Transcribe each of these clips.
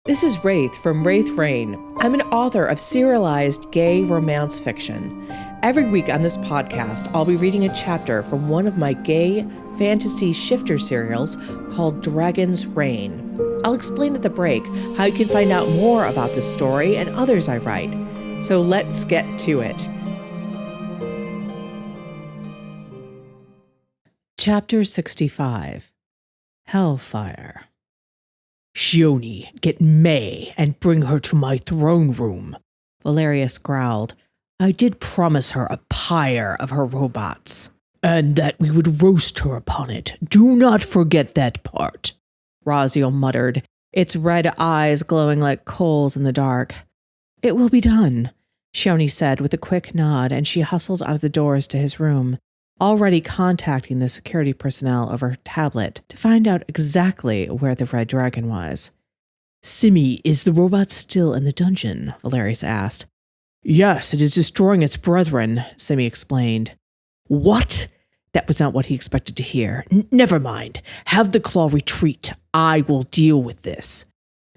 This is Wraith from Wraith Rain. I'm an author of serialized gay romance fiction. Every week on this podcast, I'll be reading a chapter from one of my gay fantasy shifter serials called Dragon's Reign. I'll explain at the break how you can find out more about this story and others I write. So let's get to it. Chapter 65, Hellfire. Shioni, get May and bring her to my throne room, Valerius growled. I did promise her a pyre of her robots, and that we would roast her upon it. Do not forget that part, Raziel muttered, its red eyes glowing like coals in the dark. It will be done, Shioni said with a quick nod, and she hustled out of the doors to his room, already contacting the security personnel over her tablet to find out exactly where the red dragon was. Simi, is the robot still in the dungeon? Valerius asked. Yes, it is destroying its brethren, Simi explained. What? That was not what he expected to hear. Never mind. Have the claw retreat. I will deal with this.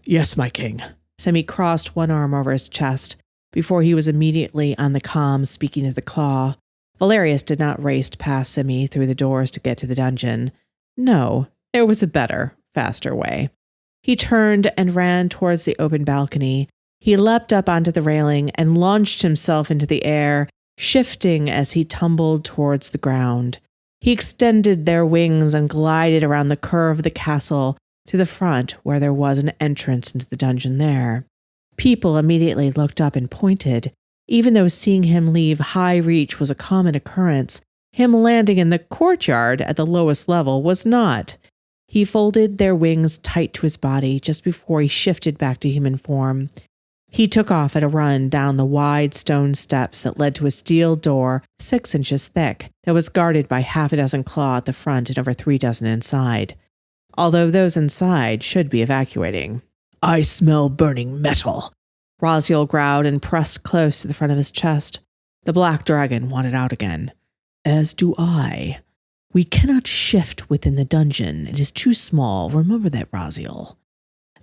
Yes, my king. Simi crossed one arm over his chest before he was immediately on the comm speaking to the claw. Valerius did not race past Simi through the doors to get to the dungeon. No, there was a better, faster way. He turned and ran towards the open balcony. He leapt up onto the railing and launched himself into the air, shifting as he tumbled towards the ground. He extended their wings and glided around the curve of the castle to the front where there was an entrance into the dungeon there. People immediately looked up and pointed. Even though seeing him leave High Reach was a common occurrence, him landing in the courtyard at the lowest level was not. He folded their wings tight to his body just before he shifted back to human form. He took off at a run down the wide stone steps that led to a steel door 6 inches thick that was guarded by half a dozen claw at the front and over 3 dozen inside, although those inside should be evacuating. I smell burning metal, Raziel growled and pressed close to the front of his chest. The black dragon wanted out again. As do I. We cannot shift within the dungeon. It is too small. Remember that, Raziel.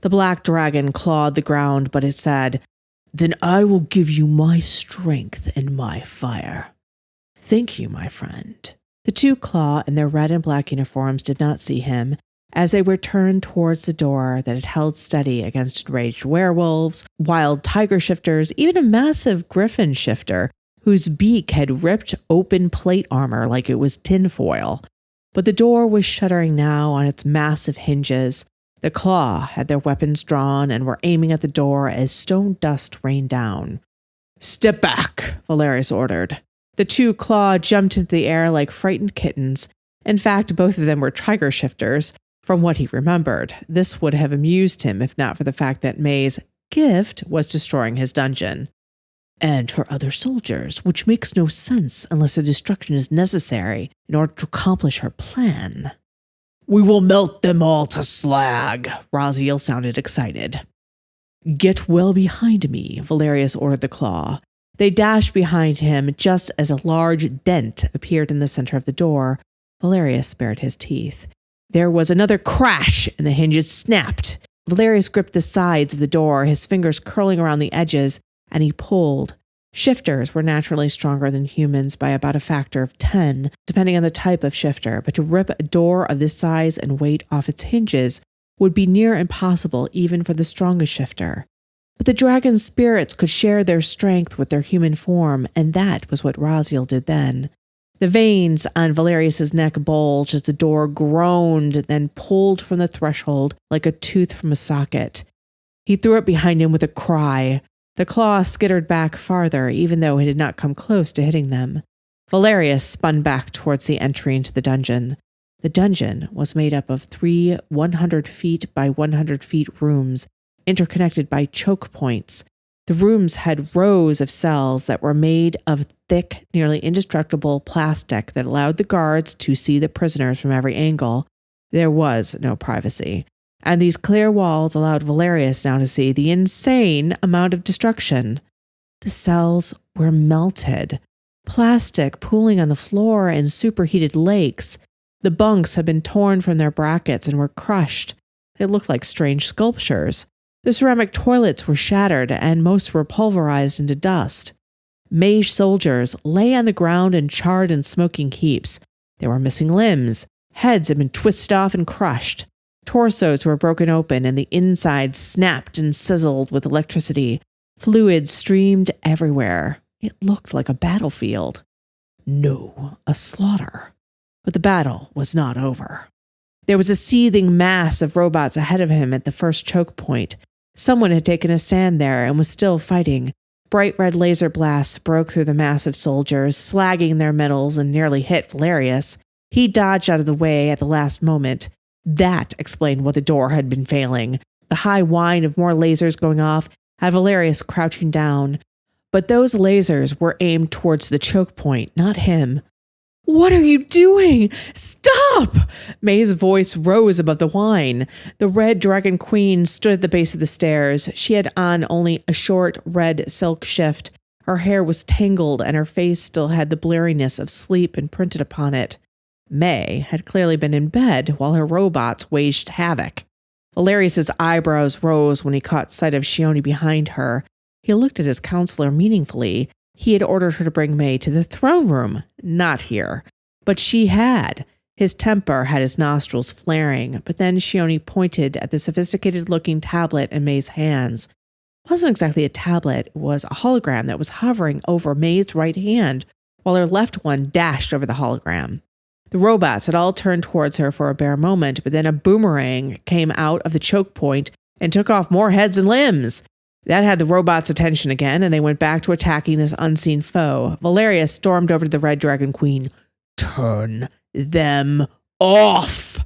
The black dragon clawed the ground, but it said, Then I will give you my strength and my fire. Thank you, my friend. The two claw in their red and black uniforms did not see him, as they were turned towards the door that had held steady against enraged werewolves, wild tiger shifters, even a massive griffin shifter whose beak had ripped open plate armor like it was tinfoil. But the door was shuddering now on its massive hinges. The claw had their weapons drawn and were aiming at the door as stone dust rained down. Step back, Valerius ordered. The two claw jumped into the air like frightened kittens. In fact, both of them were tiger shifters. From what he remembered, this would have amused him if not for the fact that May's gift was destroying his dungeon. And her other soldiers, which makes no sense unless her destruction is necessary in order to accomplish her plan. We will melt them all to slag, Raziel sounded excited. Get well behind me, Valerius ordered the claw. They dashed behind him just as a large dent appeared in the center of the door. Valerius bared his teeth. There was another crash, and the hinges snapped. Valerius gripped the sides of the door, his fingers curling around the edges, and he pulled. Shifters were naturally stronger than humans by about a factor of 10, depending on the type of shifter, but to rip a door of this size and weight off its hinges would be near impossible even for the strongest shifter. But the dragon's spirits could share their strength with their human form, and that was what Raziel did then. The veins on Valerius's neck bulged as the door groaned, then pulled from the threshold like a tooth from a socket. He threw it behind him with a cry. The claw skittered back farther, even though it had not come close to hitting them. Valerius spun back towards the entry into the dungeon. The dungeon was made up of 3 100 feet by 100 feet rooms, interconnected by choke points. The rooms had rows of cells that were made of thick, nearly indestructible plastic that allowed the guards to see the prisoners from every angle. There was no privacy. And these clear walls allowed Valerius now to see the insane amount of destruction. The cells were melted, plastic pooling on the floor in superheated lakes. The bunks had been torn from their brackets and were crushed. They looked like strange sculptures. The ceramic toilets were shattered and most were pulverized into dust. Mage soldiers lay on the ground in charred and smoking heaps. There were missing limbs. Heads had been twisted off and crushed. Torsos were broken open and the insides snapped and sizzled with electricity. Fluid streamed everywhere. It looked like a battlefield. No, a slaughter. But the battle was not over. There was a seething mass of robots ahead of him at the first choke point. Someone had taken a stand there and was still fighting. Bright red laser blasts broke through the mass of soldiers, slagging their metals and nearly hit Valerius. He dodged out of the way at the last moment. That explained why the door had been failing. The high whine of more lasers going off had Valerius crouching down. But those lasers were aimed towards the choke point, not him. "What are you doing? Stop!" May's voice rose above the whine. The Red Dragon Queen stood at the base of the stairs. She had on only a short red silk shift. Her hair was tangled and her face still had the bleariness of sleep imprinted upon it. May had clearly been in bed while her robots waged havoc. Valerius's eyebrows rose when he caught sight of Shioni behind her. He looked at his counselor meaningfully. He had ordered her to bring May to the throne room, not here. But she had. His temper had his nostrils flaring, but then Shioni pointed at the sophisticated-looking tablet in May's hands. It wasn't exactly a tablet, it was a hologram that was hovering over May's right hand, while her left one dashed over the hologram. The robots had all turned towards her for a bare moment, but then a boomerang came out of the choke point and took off more heads and limbs. That had the robots' attention again, and they went back to attacking this unseen foe. Valerius stormed over to the Red Dragon Queen. "Turn them off!"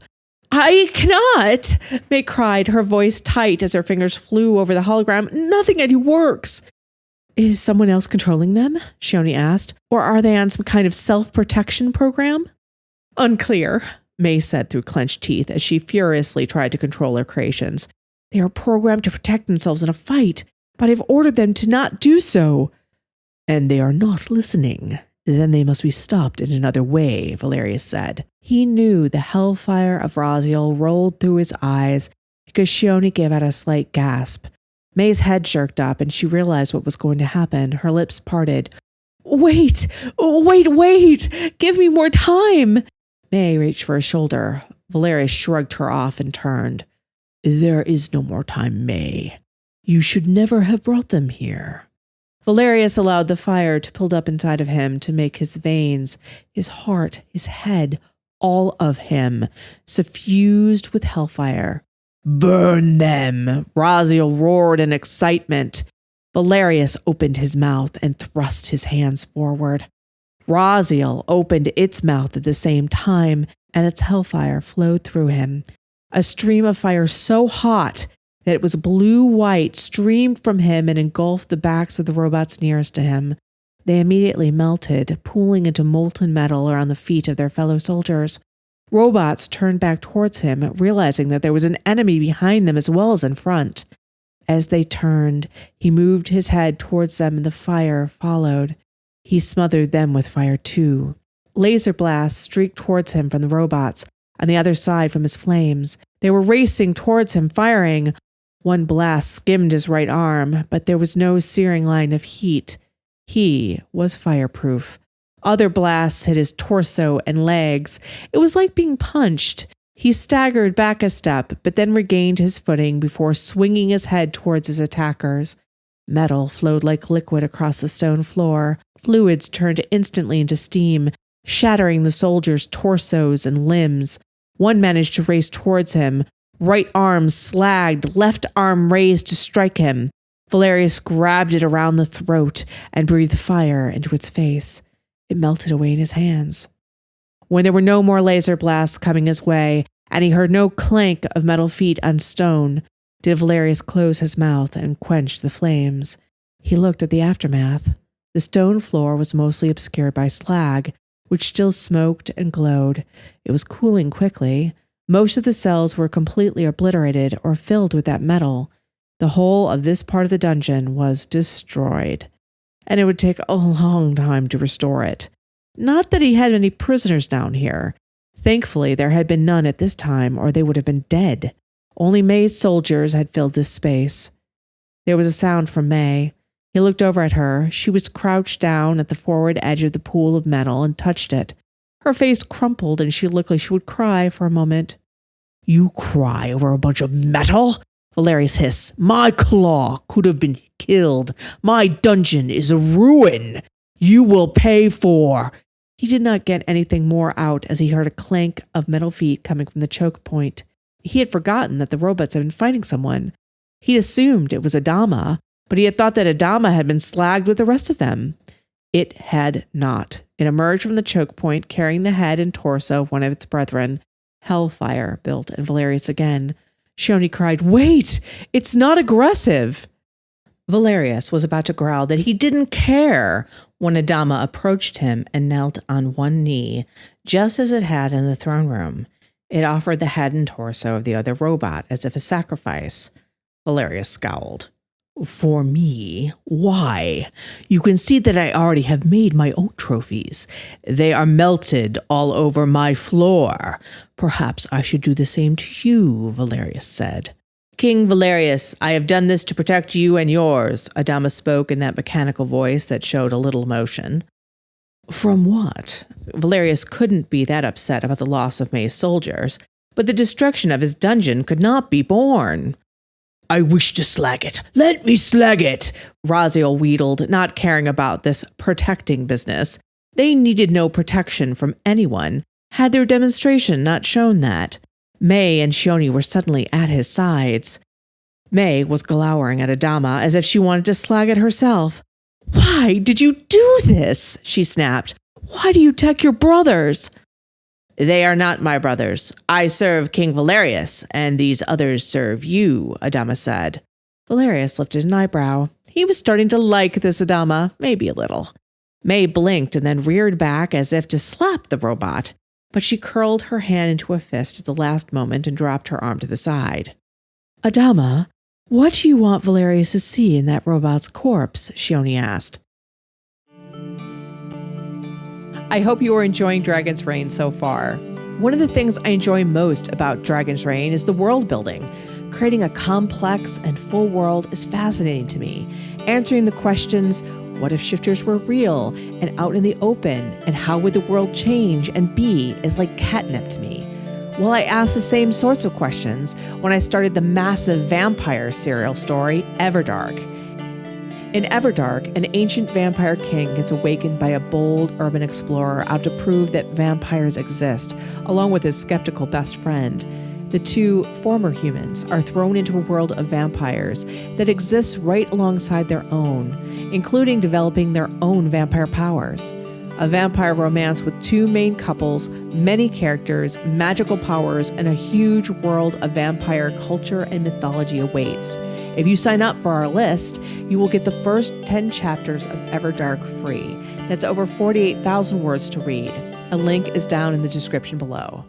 "I cannot!" May cried, her voice tight as her fingers flew over the hologram. "Nothing I do works." "Is someone else controlling them?" Shioni asked. "Or are they on some kind of self-protection program?" "Unclear," May said through clenched teeth as she furiously tried to control her creations. "They are programmed to protect themselves in a fight, but I've ordered them to not do so." "And they are not listening. Then they must be stopped in another way," Valerius said. He knew the hellfire of Raziel rolled through his eyes because Shioni gave out a slight gasp. May's head jerked up and she realized what was going to happen. Her lips parted. Wait! Give me more time!" May reached for his shoulder. Valerius shrugged her off and turned. "There is no more time, May. You should never have brought them here." Valerius allowed the fire to build up inside of him to make his veins, his heart, his head, all of him, suffused with hellfire. "Burn them!" Raziel roared in excitement. Valerius opened his mouth and thrust his hands forward. Raziel opened its mouth at the same time, and its hellfire flowed through him. A stream of fire so hot that it was blue-white streamed from him and engulfed the backs of the robots nearest to him. They immediately melted, pooling into molten metal around the feet of their fellow soldiers. Robots turned back towards him, realizing that there was an enemy behind them as well as in front. As they turned, he moved his head towards them and the fire followed. He smothered them with fire too. Laser blasts streaked towards him from the robots, on the other side from his flames. They were racing towards him, firing. One blast skimmed his right arm, but there was no searing line of heat. He was fireproof. Other blasts hit his torso and legs. It was like being punched. He staggered back a step, but then regained his footing before swinging his head towards his attackers. Metal flowed like liquid across the stone floor. Fluids turned instantly into steam, shattering the soldiers' torsos and limbs. One managed to race towards him. Right arm slagged, left arm raised to strike him. Valerius grabbed it around the throat and breathed fire into its face. It melted away in his hands. When there were no more laser blasts coming his way, and he heard no clank of metal feet on stone, did Valerius close his mouth and quench the flames. He looked at the aftermath. The stone floor was mostly obscured by slag, which still smoked and glowed. It was cooling quickly. Most of the cells were completely obliterated or filled with that metal. The whole of this part of the dungeon was destroyed, and it would take a long time to restore it. Not that he had any prisoners down here. Thankfully, there had been none at this time, or they would have been dead. Only May's soldiers had filled this space. There was a sound from May. He looked over at her. She was crouched down at the forward edge of the pool of metal and touched it. Her face crumpled and she looked like she would cry for a moment. You cry over a bunch of metal? Valerius hissed. My claw could have been killed. My dungeon is a ruin. You will pay for. He did not get anything more out as he heard a clank of metal feet coming from the choke point. He had forgotten that the robots had been fighting someone. He'd assumed it was Adama, but he had thought that Adama had been slagged with the rest of them. It had not. It emerged from the choke point, carrying the head and torso of one of its brethren. Hellfire built, and Valerius again. Shioni cried, "Wait! It's not aggressive!" Valerius was about to growl that he didn't care when Adama approached him and knelt on one knee, just as it had in the throne room. It offered the head and torso of the other robot as if a sacrifice. Valerius scowled. For me? Why? You can see that I already have made my own trophies. They are melted all over my floor. Perhaps I should do the same to you, Valerius said. King Valerius, I have done this to protect you and yours, Adama spoke in that mechanical voice that showed a little emotion. From what? Valerius couldn't be that upset about the loss of May's soldiers, but the destruction of his dungeon could not be borne. I wish to slag it. Let me slag it, Raziel wheedled, not caring about this protecting business. They needed no protection from anyone. Had their demonstration not shown that? May and Shioni were suddenly at his sides. May was glowering at Adama as if she wanted to slag it herself. Why did you do this? She snapped. Why do you attack your brothers? They are not my brothers. I serve King Valerius, and these others serve you, Adama said. Valerius lifted an eyebrow. He was starting to like this Adama, maybe a little. May blinked and then reared back as if to slap the robot, but she curled her hand into a fist at the last moment and dropped her arm to the side. Adama, what do you want Valerius to see in that robot's corpse? Shioni asked. I hope you are enjoying Dragon's Reign so far. One of the things I enjoy most about Dragon's Reign is the world building. Creating a complex and full world is fascinating to me. Answering the questions, what if shifters were real and out in the open, and how would the world change and be, is like catnip to me. Well, I asked the same sorts of questions when I started the massive vampire serial story, Everdark. In Everdark, an ancient vampire king gets awakened by a bold urban explorer out to prove that vampires exist, along with his skeptical best friend. The two former humans are thrown into a world of vampires that exists right alongside their own, including developing their own vampire powers. A vampire romance with two main couples, many characters, magical powers, and a huge world of vampire culture and mythology awaits. If you sign up for our list, you will get the first 10 chapters of Everdark free. That's over 48,000 words to read. A link is down in the description below.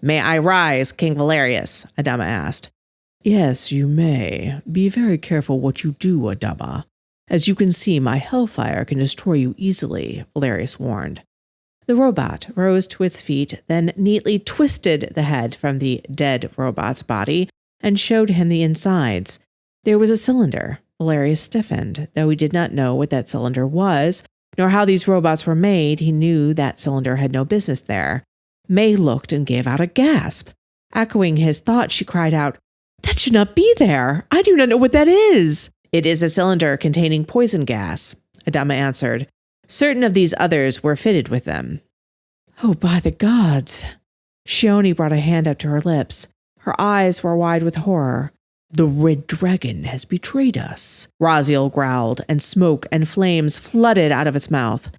May I rise, King Valerius? Adama asked. Yes, you may. Be very careful what you do, Adama. As you can see, my Hellfire can destroy you easily, Valerius warned. The robot rose to its feet, then neatly twisted the head from the dead robot's body and showed him the insides. There was a cylinder. Valerius stiffened. Though he did not know what that cylinder was, nor how these robots were made, he knew that cylinder had no business there. May looked and gave out a gasp. Echoing his thought, she cried out, "That should not be there! I do not know what that is!" "It is a cylinder containing poison gas," Adama answered. "Certain of these others were fitted with them." Oh, by the gods! Shioni brought a hand up to her lips. Her eyes were wide with horror. The Red Dragon has betrayed us, Raziel growled, and smoke and flames flooded out of its mouth.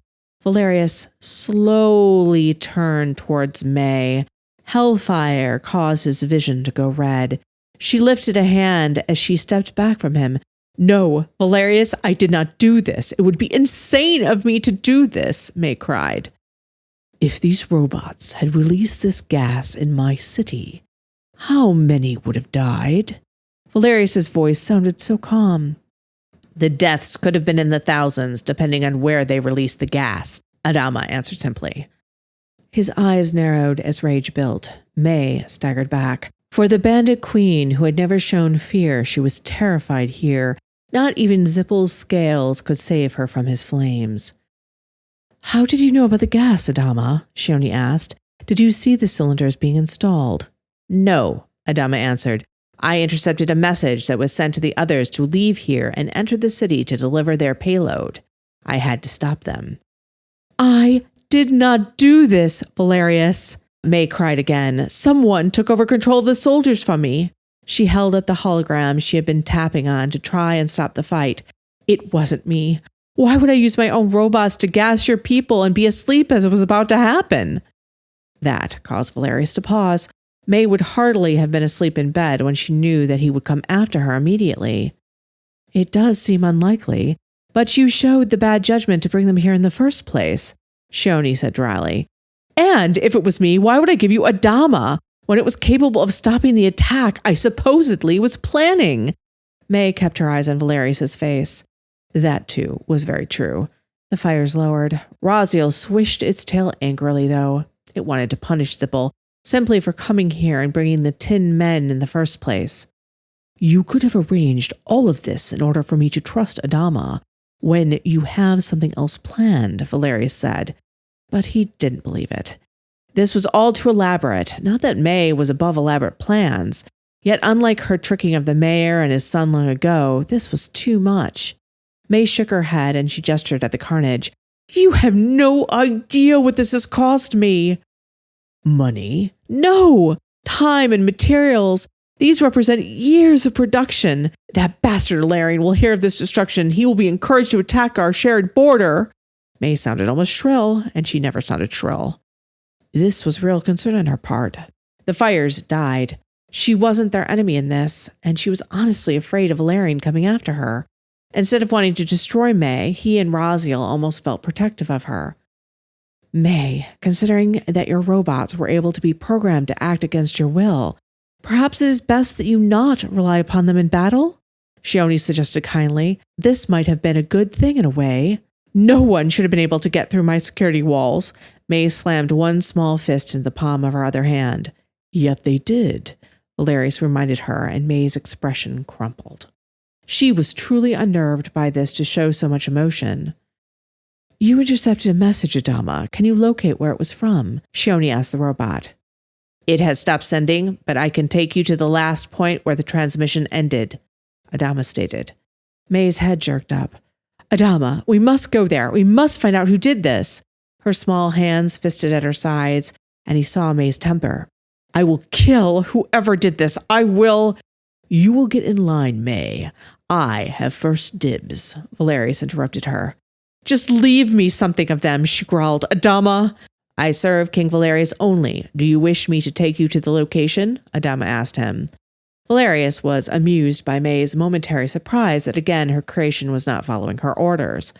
Valerius slowly turned towards May. Hellfire caused his vision to go red. She lifted a hand as she stepped back from him. "No, Valerius, I did not do this. It would be insane of me to do this," May cried. If these robots had released this gas in my city, how many would have died? Valerius's voice sounded so calm. "The deaths could have been in the thousands, depending on where they released the gas," Adama answered simply. His eyes narrowed as rage built. May staggered back. For the bandit queen who had never shown fear, she was terrified here. Not even Zippel's scales could save her from his flames. "How did you know about the gas, Adama?" Shioni asked. "Did you see the cylinders being installed?" "No," Adama answered. "I intercepted a message that was sent to the others to leave here and enter the city to deliver their payload. I had to stop them." "I did not do this, Valerius," May cried again. "Someone took over control of the soldiers from me." She held up the hologram she had been tapping on to try and stop the fight. "It wasn't me. Why would I use my own robots to gas your people and be asleep as it was about to happen?" That caused Valerius to pause. May would hardly have been asleep in bed when she knew that he would come after her immediately. "It does seem unlikely, but you showed the bad judgment to bring them here in the first place," Shioni said dryly. "And if it was me, why would I give you Adama when it was capable of stopping the attack I supposedly was planning?" May kept her eyes on Valerius's face. That, too, was very true. The fires lowered. Raziel swished its tail angrily, though. It wanted to punish Zippel simply for coming here and bringing the tin men in the first place. "You could have arranged all of this in order for me to trust Adama when you have something else planned," Valerius said. But he didn't believe it. This was all too elaborate. Not that May was above elaborate plans, yet unlike her tricking of the mayor and his son long ago, this was too much. May shook her head and she gestured at the carnage. "You have no idea what this has cost me." "Money?" "No! Time and materials. These represent years of production. That bastard Valerian will hear of this destruction. He will be encouraged to attack our shared border." May sounded almost shrill, and she never sounded shrill. This was real concern on her part. The fires died. She wasn't their enemy in this, and she was honestly afraid of Valerian coming after her. Instead of wanting to destroy May, he and Raziel almost felt protective of her. "May, considering that your robots were able to be programmed to act against your will, perhaps it is best that you not rely upon them in battle?" Shioni suggested kindly. "This might have been a good thing in a way." "No one should have been able to get through my security walls." May slammed one small fist into the palm of her other hand. "Yet they did," Valerius reminded her, and May's expression crumpled. She was truly unnerved by this to show so much emotion. "You intercepted a message, Adama. Can you locate where it was from?" Shioni asked the robot. "It has stopped sending, but I can take you to the last point where the transmission ended," Adama stated. May's head jerked up. "Adama, we must go there. We must find out who did this." Her small hands fisted at her sides, and he saw May's temper. "I will kill whoever did this. I will—" "You will get in line, May. I have first dibs," Valerius interrupted her. "Just leave me something of them," she growled. "Adama." "I serve King Valerius only. Do you wish me to take you to the location?" Adama asked him. Valerius was amused by May's momentary surprise that again her creation was not following her orders.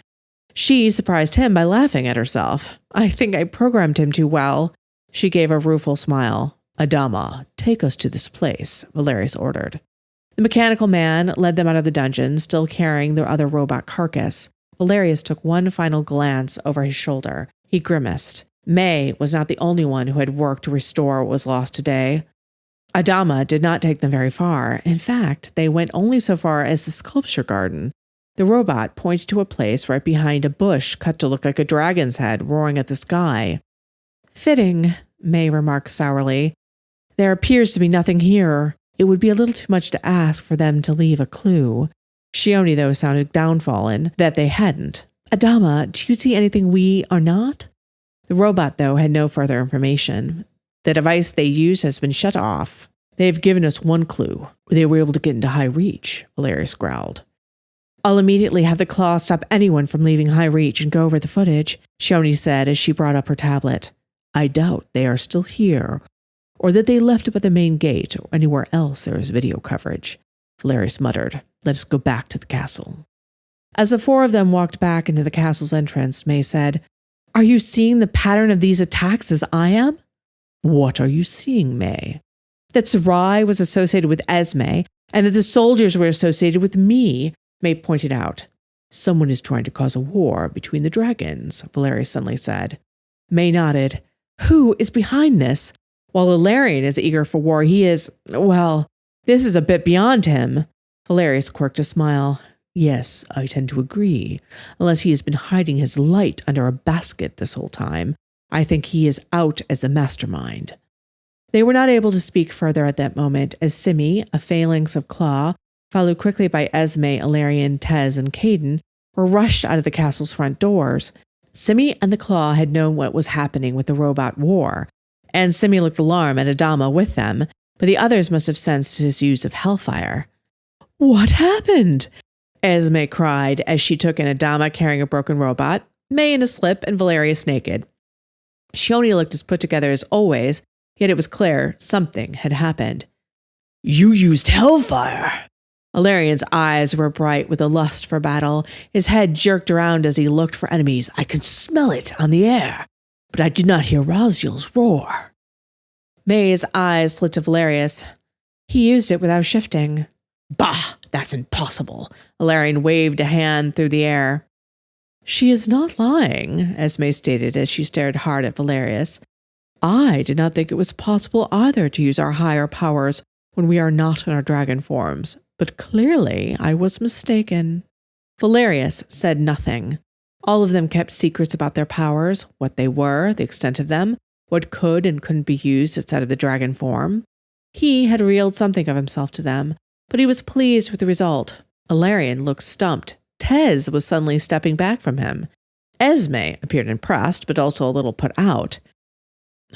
She surprised him by laughing at herself. "I think I programmed him too well." She gave a rueful smile. "Adama, take us to this place," Valerius ordered. The mechanical man led them out of the dungeon, still carrying the other robot carcass. Valerius took one final glance over his shoulder. He grimaced. May was not the only one who had worked to restore what was lost today. Adama did not take them very far. In fact, they went only so far as the sculpture garden. The robot pointed to a place right behind a bush cut to look like a dragon's head roaring at the sky. "Fitting," May remarked sourly. "There appears to be nothing here. It would be a little too much to ask for them to leave a clue." Shioni, though, sounded downfallen that they hadn't. "Adama, do you see anything we are not?" The robot, though, had no further information. "The device they use has been shut off. They've given us one clue. They were able to get into High Reach," Valerius growled. "I'll immediately have the claw stop anyone from leaving High Reach and go over the footage," Shioni said as she brought up her tablet. "I doubt they are still here, or that they left it at the main gate or anywhere else there is video coverage," Valerius muttered. "Let us go back to the castle." As the four of them walked back into the castle's entrance, May said, "Are you seeing the pattern of these attacks as I am?" "What are you seeing, May?" "That Sarai was associated with Esme, and that the soldiers were associated with me," May pointed out. "Someone is trying to cause a war between the dragons," Valerius suddenly said. May nodded. "Who is behind this?" While Valerian is eager for war, he is, well, this is a bit beyond him. Valerius quirked a smile. Yes, I tend to agree. Unless he has been hiding his light under a basket this whole time, I think he is out as the mastermind. They were not able to speak further at that moment, as Simi, a phalanx of Claw, followed quickly by Esme, Ilarion, Tez, and Caden, were rushed out of the castle's front doors. Simi and the Claw had known what was happening with the robot war, and Simi looked alarmed at Adama with them, but the others must have sensed his use of Hellfire. What happened? Esme cried as she took in Adama carrying a broken robot, May in a slip, and Valerius naked. Shioni looked as put together as always, yet it was clear something had happened. You used Hellfire! Alarion's eyes were bright with a lust for battle. His head jerked around as he looked for enemies. I could smell it on the air, but I did not hear Raziel's roar. May's eyes slid to Valerius. He used it without shifting. Bah, that's impossible. Valerian waved a hand through the air. She is not lying, Esme stated as she stared hard at Valerius. I did not think it was possible either to use our higher powers when we are not in our dragon forms, but clearly I was mistaken. Valerius said nothing. All of them kept secrets about their powers, what they were, the extent of them, what could and couldn't be used outside of the dragon form. He had revealed something of himself to them, but he was pleased with the result. Ilarion looked stumped. Tez was suddenly stepping back from him. Esme appeared impressed, but also a little put out.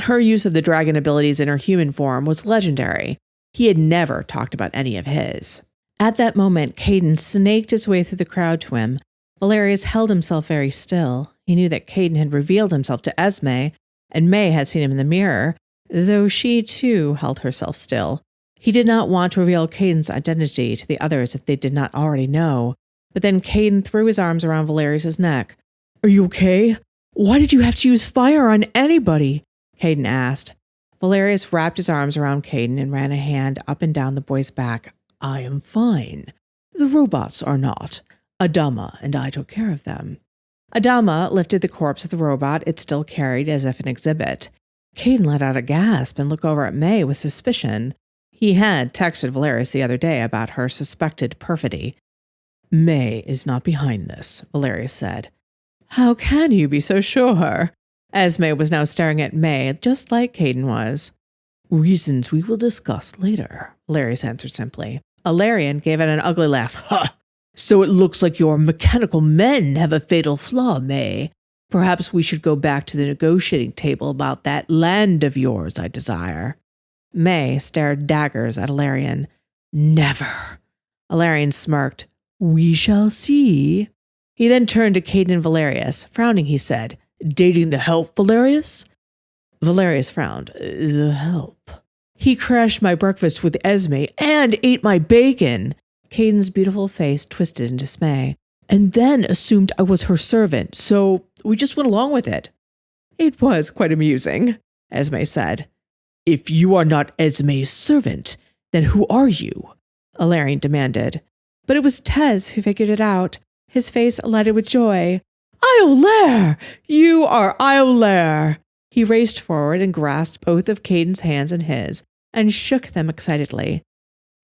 Her use of the dragon abilities in her human form was legendary. He had never talked about any of his. At that moment, Caden snaked his way through the crowd to him. Valerius held himself very still. He knew that Caden had revealed himself to Esme, and May had seen him in the mirror, though she too held herself still. He did not want to reveal Caden's identity to the others if they did not already know. But then Caden threw his arms around Valerius' neck. Are you okay? Why did you have to use fire on anybody? Caden asked. Valerius wrapped his arms around Caden and ran a hand up and down the boy's back. I am fine. The robots are not. Adama and I took care of them. Adama lifted the corpse of the robot it still carried as if an exhibit. Caden let out a gasp and looked over at May with suspicion. He had texted Valerius the other day about her suspected perfidy. May is not behind this, Valerius said. How can you be so sure? Esme was now staring at May, just like Caden was. Reasons we will discuss later, Valerius answered simply. Ilarion gave out an ugly laugh. Ha! So it looks like your mechanical men have a fatal flaw, May. Perhaps we should go back to the negotiating table about that land of yours I desire. May stared daggers at Ilarion. Never. Ilarion smirked. We shall see. He then turned to Caden and Valerius. Frowning, he said, Dating the help, Valerius? Valerius frowned. The help. He crashed my breakfast with Esme and ate my bacon. Caden's beautiful face twisted in dismay. And then assumed I was her servant, so we just went along with it. It was quite amusing, Esme said. If you are not Esme's servant, then who are you? Ilarion demanded. But it was Tez who figured it out. His face lighted with joy. Iolaire! You are Iolaire! He raced forward and grasped both of Caden's hands in his and shook them excitedly.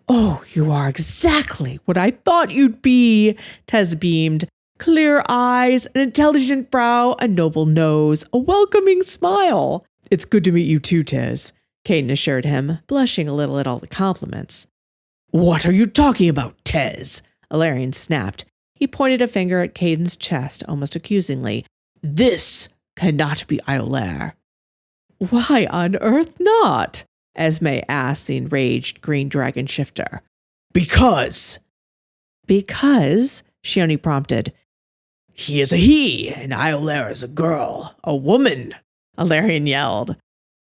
Oh, you are exactly what I thought you'd be, Tez beamed. Clear eyes, an intelligent brow, a noble nose, a welcoming smile. It's good to meet you too, Tez, Caden assured him, blushing a little at all the compliments. What are you talking about, Tez? Ilarion snapped. He pointed a finger at Caden's chest almost accusingly. This cannot be Iolaire. Why on earth not? Esme asked the enraged green dragon shifter. Because, Shioni prompted. He is a he, and Iolaire is a girl, a woman, Ilarion yelled.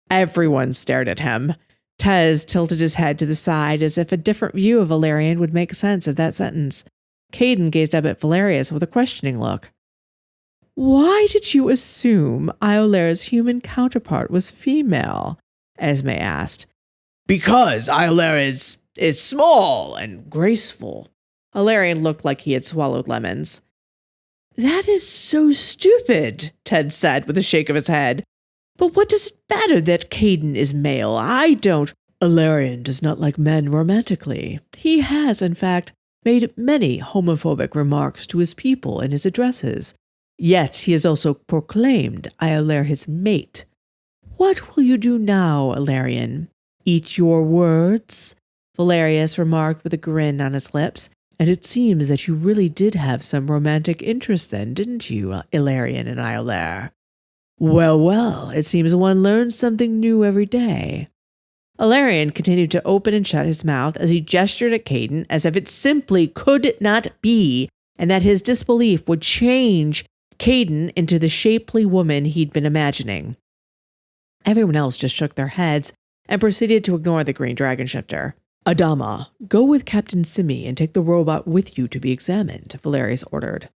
Everyone stared at him. Tez tilted his head to the side as if a different view of Ilarion would make sense of that sentence. Caden gazed up at Valerius with a questioning look. Why did you assume Iolaire's human counterpart was female? Esme asked. Because Iolaire is small and graceful. Ilarion looked like he had swallowed lemons. That is so stupid, Ted said with a shake of his head. But what does it matter that Caden is male? I don't. Alarion does not like men romantically. He has, in fact, made many homophobic remarks to his people in his addresses. Yet he has also proclaimed Iolaire his mate. What will you do now, Alarion? Eat your words? Valerius remarked with a grin on his lips. And it seems that you really did have some romantic interest then, didn't you, Ilarion and Iolaire? Well, well, it seems one learns something new every day. Alarion continued to open and shut his mouth as he gestured at Caden as if it simply could not be, and that his disbelief would change Caden into the shapely woman he'd been imagining. Everyone else just shook their heads and proceeded to ignore the green dragon shifter. Adama, go with Captain Simi and take the robot with you to be examined, Valerius ordered.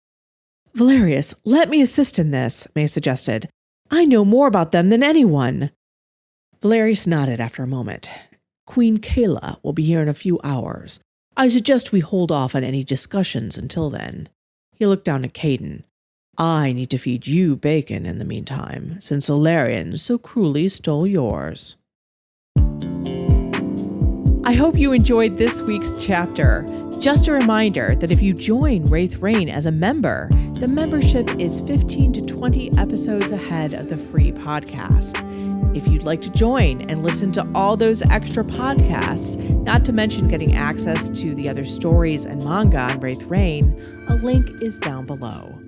Valerius, let me assist in this, May suggested. I know more about them than anyone. Valerius nodded after a moment. Queen Kayla will be here in a few hours. I suggest we hold off on any discussions until then. He looked down at Caden. I need to feed you bacon in the meantime, since Alarion so cruelly stole yours. I hope you enjoyed this week's chapter. Just a reminder that if you join Wraith Reign as a member, the membership is 15 to 20 episodes ahead of the free podcast. If you'd like to join and listen to all those extra podcasts, not to mention getting access to the other stories and manga on Wraith Reign, a link is down below.